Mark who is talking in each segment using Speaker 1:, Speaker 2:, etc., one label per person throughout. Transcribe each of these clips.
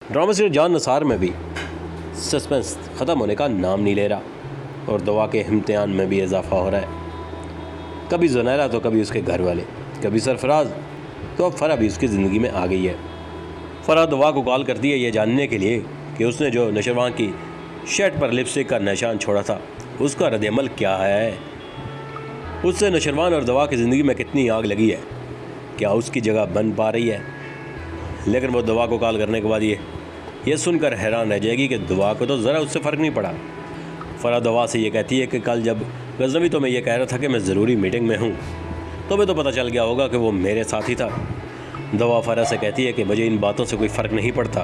Speaker 1: Drama serial جان نثار میں بھی suspense ختم ہونے کا نام نہیں لے رہا اور دوا کے امتحان میں بھی اضافہ ہو رہا ہے۔ کبھی زنیرہ تو کبھی اس کے گھر والے، کبھی سرفراز، تو اب فرح بھی اس کی زندگی میں آ گئی ہے۔ فرح دوا کو کال کرتی ہے یہ جاننے کے لیے کہ اس نے جو نوشروان کی شرٹ پر لپسٹک کا نشان چھوڑا تھا اس کا رد عمل کیا ہے، اس سے نوشروان اور دوا کی زندگی میں کتنی آگ لگی ہے، کیا اس کی جگہ بن پا رہی ہے۔ لیکن وہ دوا کو کال کرنے کے بعد یہ سن کر حیران رہ جائے گی کہ دوا کو تو ذرا اس سے فرق نہیں پڑا۔ فرح دوا سے یہ کہتی ہے کہ کل جب غزنوی تو میں یہ کہہ رہا تھا کہ میں ضروری میٹنگ میں ہوں، تو میں تو پتہ چل گیا ہوگا کہ وہ میرے ساتھ ہی تھا۔ دوا فرح سے کہتی ہے کہ مجھے ان باتوں سے کوئی فرق نہیں پڑتا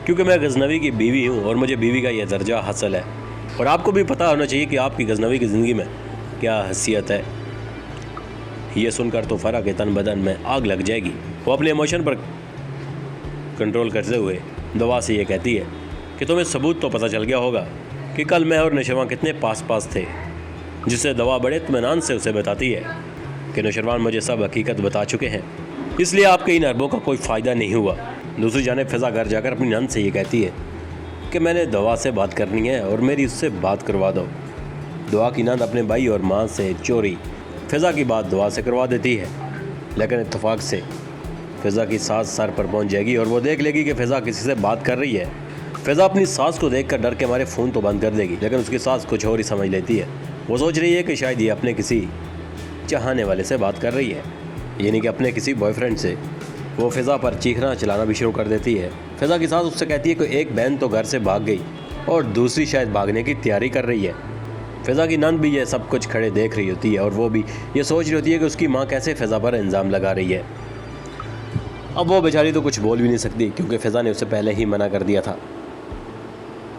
Speaker 1: کیونکہ میں غزنوی کی بیوی ہوں اور مجھے بیوی کا یہ درجہ حاصل ہے، اور آپ کو بھی پتہ ہونا چاہیے کہ آپ کی غزنوی کی زندگی میں کیا حیثیت ہے۔ یہ سن کر تو فرح کے تن بدن میں آگ لگ جائے گی۔ وہ اپنے ایموشن پر کنٹرول کرتے ہوئے دوا سے یہ کہتی ہے کہ تمہیں ثبوت تو پتہ چل گیا ہوگا کہ کل میں اور نوشروان کتنے پاس تھے، جس سے دوا بڑے اطمینان سے اسے بتاتی ہے کہ نوشروان مجھے سب حقیقت بتا چکے ہیں، اس لیے آپ کے ان اربوں کا کوئی فائدہ نہیں ہوا۔ دوسری جانب فضا گھر جا کر اپنی نند سے یہ کہتی ہے کہ میں نے دوا سے بات کرنی ہے اور میری اس سے بات کروا دو۔ دوا کی نند اپنے بھائی اور ماں سے چوری فضا کی بات دوا سے کروا دیتی ہے، لیکن اتفاق سے فضا کی ساس سر پر پہنچ جائے گی اور وہ دیکھ لے گی کہ فضا کسی سے بات کر رہی ہے۔ فضا اپنی ساس کو دیکھ کر ڈر کے مارے فون تو بند کر دے گی، لیکن اس کی ساس کچھ اور ہی سمجھ لیتی ہے۔ وہ سوچ رہی ہے کہ شاید یہ اپنے کسی چاہنے والے سے بات کر رہی ہے، یعنی کہ اپنے کسی بوائے فرینڈ سے۔ وہ فضا پر چیخنا چلانا بھی شروع کر دیتی ہے۔ فضا کی ساس اس سے کہتی ہے کہ ایک بہن تو گھر سے بھاگ گئی اور دوسری شاید بھاگنے کی تیاری کر رہی ہے۔ فضا کی نند بھی یہ سب کچھ کھڑے دیکھ رہی ہوتی ہے اور وہ بھی یہ سوچ رہی ہوتی ہے کہ اس کی ماں کیسے فضا پر الزام لگا رہی ہے۔ اب وہ بیچاری تو کچھ بول بھی نہیں سکتی کیونکہ فضا نے اسے پہلے ہی منع کر دیا تھا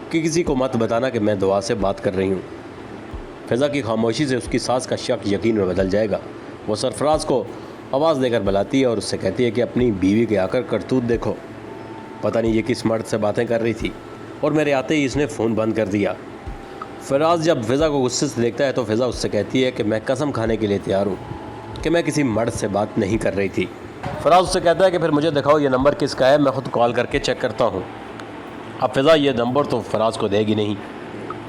Speaker 1: کہ کسی کو مت بتانا کہ میں دوا سے بات کر رہی ہوں۔ فضا کی خاموشی سے اس کی ساس کا شک یقین میں بدل جائے گا۔ وہ سرفراز کو آواز دے کر بلاتی ہے اور اس سے کہتی ہے کہ اپنی بیوی کے آ کر کرتوت دیکھو، پتہ نہیں یہ کس مرد سے باتیں کر رہی تھی اور میرے آتے ہی اس نے فون بند کر دیا۔ فراز جب فضا کو غصے سے دیکھتا ہے تو فضا اس سے کہتی ہے کہ میں قسم کھانے کے لیے تیار ہوں کہ میں کسی مرد سے بات نہیں کر رہی تھی۔ فراز اس سے کہتا ہے کہ پھر مجھے دکھاؤ یہ نمبر کس کا ہے، میں خود کال کر کے چیک کرتا ہوں۔ اب فضا یہ نمبر تو فراز کو دے گی نہیں،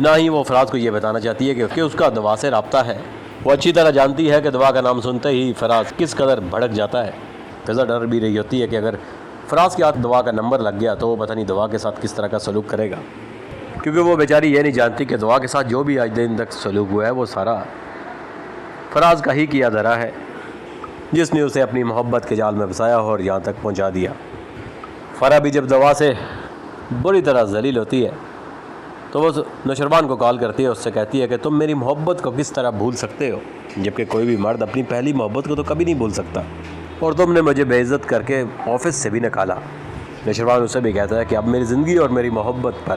Speaker 1: نہ ہی وہ فراز کو یہ بتانا چاہتی ہے کہ اس کا دوا سے رابطہ ہے۔ وہ اچھی طرح جانتی ہے کہ دوا کا نام سنتے ہی فراز کس قدر بھڑک جاتا ہے۔ فضا ڈر بھی رہی ہوتی ہے کہ اگر فراز کے ہاتھ دوا کا نمبر لگ گیا تو وہ پتہ نہیں دوا کے ساتھ کس طرح کا سلوک کرے گا، کیونکہ وہ بیچاری یہ نہیں جانتی کہ دوا کے ساتھ جو بھی آج دن تک سلوک ہوا ہے وہ سارا فراز کا ہی کیا دھرا ہے، جس نے اسے اپنی محبت کے جال میں پھنسایا اور یہاں تک پہنچا دیا۔ فرح بھی جب دوا سے بری طرح ذلیل ہوتی ہے تو وہ نوشروان کو کال کرتی ہے، اس سے کہتی ہے کہ تم میری محبت کو کس طرح بھول سکتے ہو، جبکہ کوئی بھی مرد اپنی پہلی محبت کو تو کبھی نہیں بھول سکتا، اور تم نے مجھے بے عزت کر کے آفس سے بھی نکالا۔ نوشروان اسے بھی کہتا ہے کہ اب میری زندگی اور میری محبت پر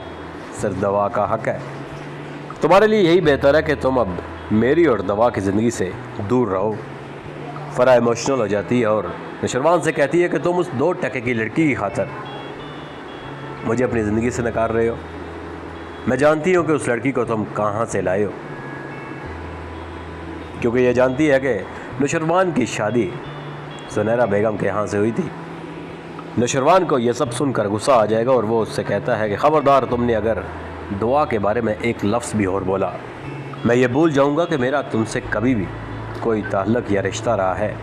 Speaker 1: صرف دوا کا حق ہے، تمہارے لیے یہی بہتر ہے کہ تم اب میری اور دوا کی زندگی سے دور رہو۔ فرح ایموشنل ہو جاتی ہے اور نوشروان سے کہتی ہے کہ تم اس 2 ٹکے کی لڑکی کی خاطر مجھے اپنی زندگی سے نکال رہے ہو، میں جانتی ہوں کہ اس لڑکی کو تم کہاں سے لائے ہو، کیونکہ یہ جانتی ہے کہ نوشروان کی شادی زنیرہ بیگم کے ہاں سے ہوئی تھی۔ نوشروان کو یہ سب سن کر غصہ آ جائے گا اور وہ اس سے کہتا ہے کہ خبردار تم نے اگر دعا کے بارے میں ایک لفظ بھی اور بولا میں یہ بھول جاؤں گا کہ میرا تم سے کبھی بھی کوئی تعلق یا رشتہ رہا ہے۔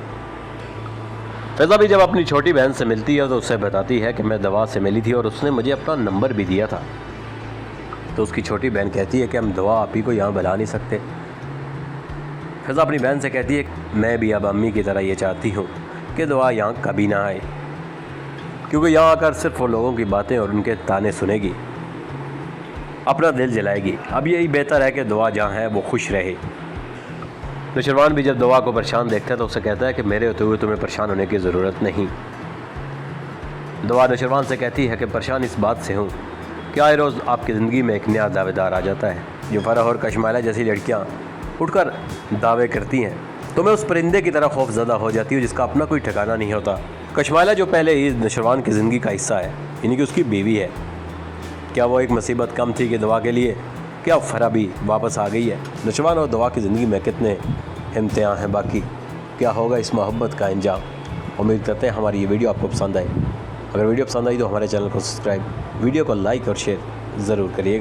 Speaker 1: فضا بھی جب اپنی چھوٹی بہن سے ملتی ہے تو اسے بتاتی ہے کہ میں دوا سے ملی تھی اور اس نے مجھے اپنا نمبر بھی دیا تھا، تو اس کی چھوٹی بہن کہتی ہے کہ ہم دوا آپ ہی کو یہاں بلا نہیں سکتے۔ فضا اپنی بہن سے کہتی ہے کہ میں بھی اب امی کی طرح یہ چاہتی ہوں کہ دوا یہاں کبھی نہ آئے، کیونکہ یہاں آ کر صرف وہ لوگوں کی باتیں اور ان کے تانے سنے گی، اپنا دل جلائے گی۔ اب یہی بہتر ہے کہ دوا جہاں ہے وہ خوش رہے۔ نوشروان بھی جب دوا کو پریشان دیکھتا ہے تو اسے کہتا ہے کہ میرے ہوتے ہوئے تمہیں پریشان ہونے کی ضرورت نہیں۔ دوا نوشروان سے کہتی ہے کہ پریشان اس بات سے ہوں کہ آئے روز آپ کی زندگی میں ایک نیا دعوے دار آ جاتا ہے، جو فرح اور کشمائلہ جیسی لڑکیاں اٹھ کر دعوے کرتی ہیں تو میں اس پرندے کی طرح خوف زدہ ہو جاتی ہوں جس کا اپنا کوئی ٹھکانہ نہیں ہوتا۔ کشمائلہ جو پہلے ہی نوشروان کی زندگی کا حصہ ہے، یعنی کہ اس کی بیوی ہے، کیا وہ ایک مصیبت کم تھی کہ دوا کے لیے؟ کیا فرح بھی واپس آ گئی ہے؟ نوشروان اور دوا کی زندگی میں کتنے امتحان ہیں باقی، کیا ہوگا اس محبت کا انجام؟ امید کرتے ہیں ہماری یہ ویڈیو آپ کو پسند آئے۔ اگر ویڈیو پسند آئی تو ہمارے چینل کو سبسکرائب، ویڈیو کو لائک اور شیئر ضرور کریے گا۔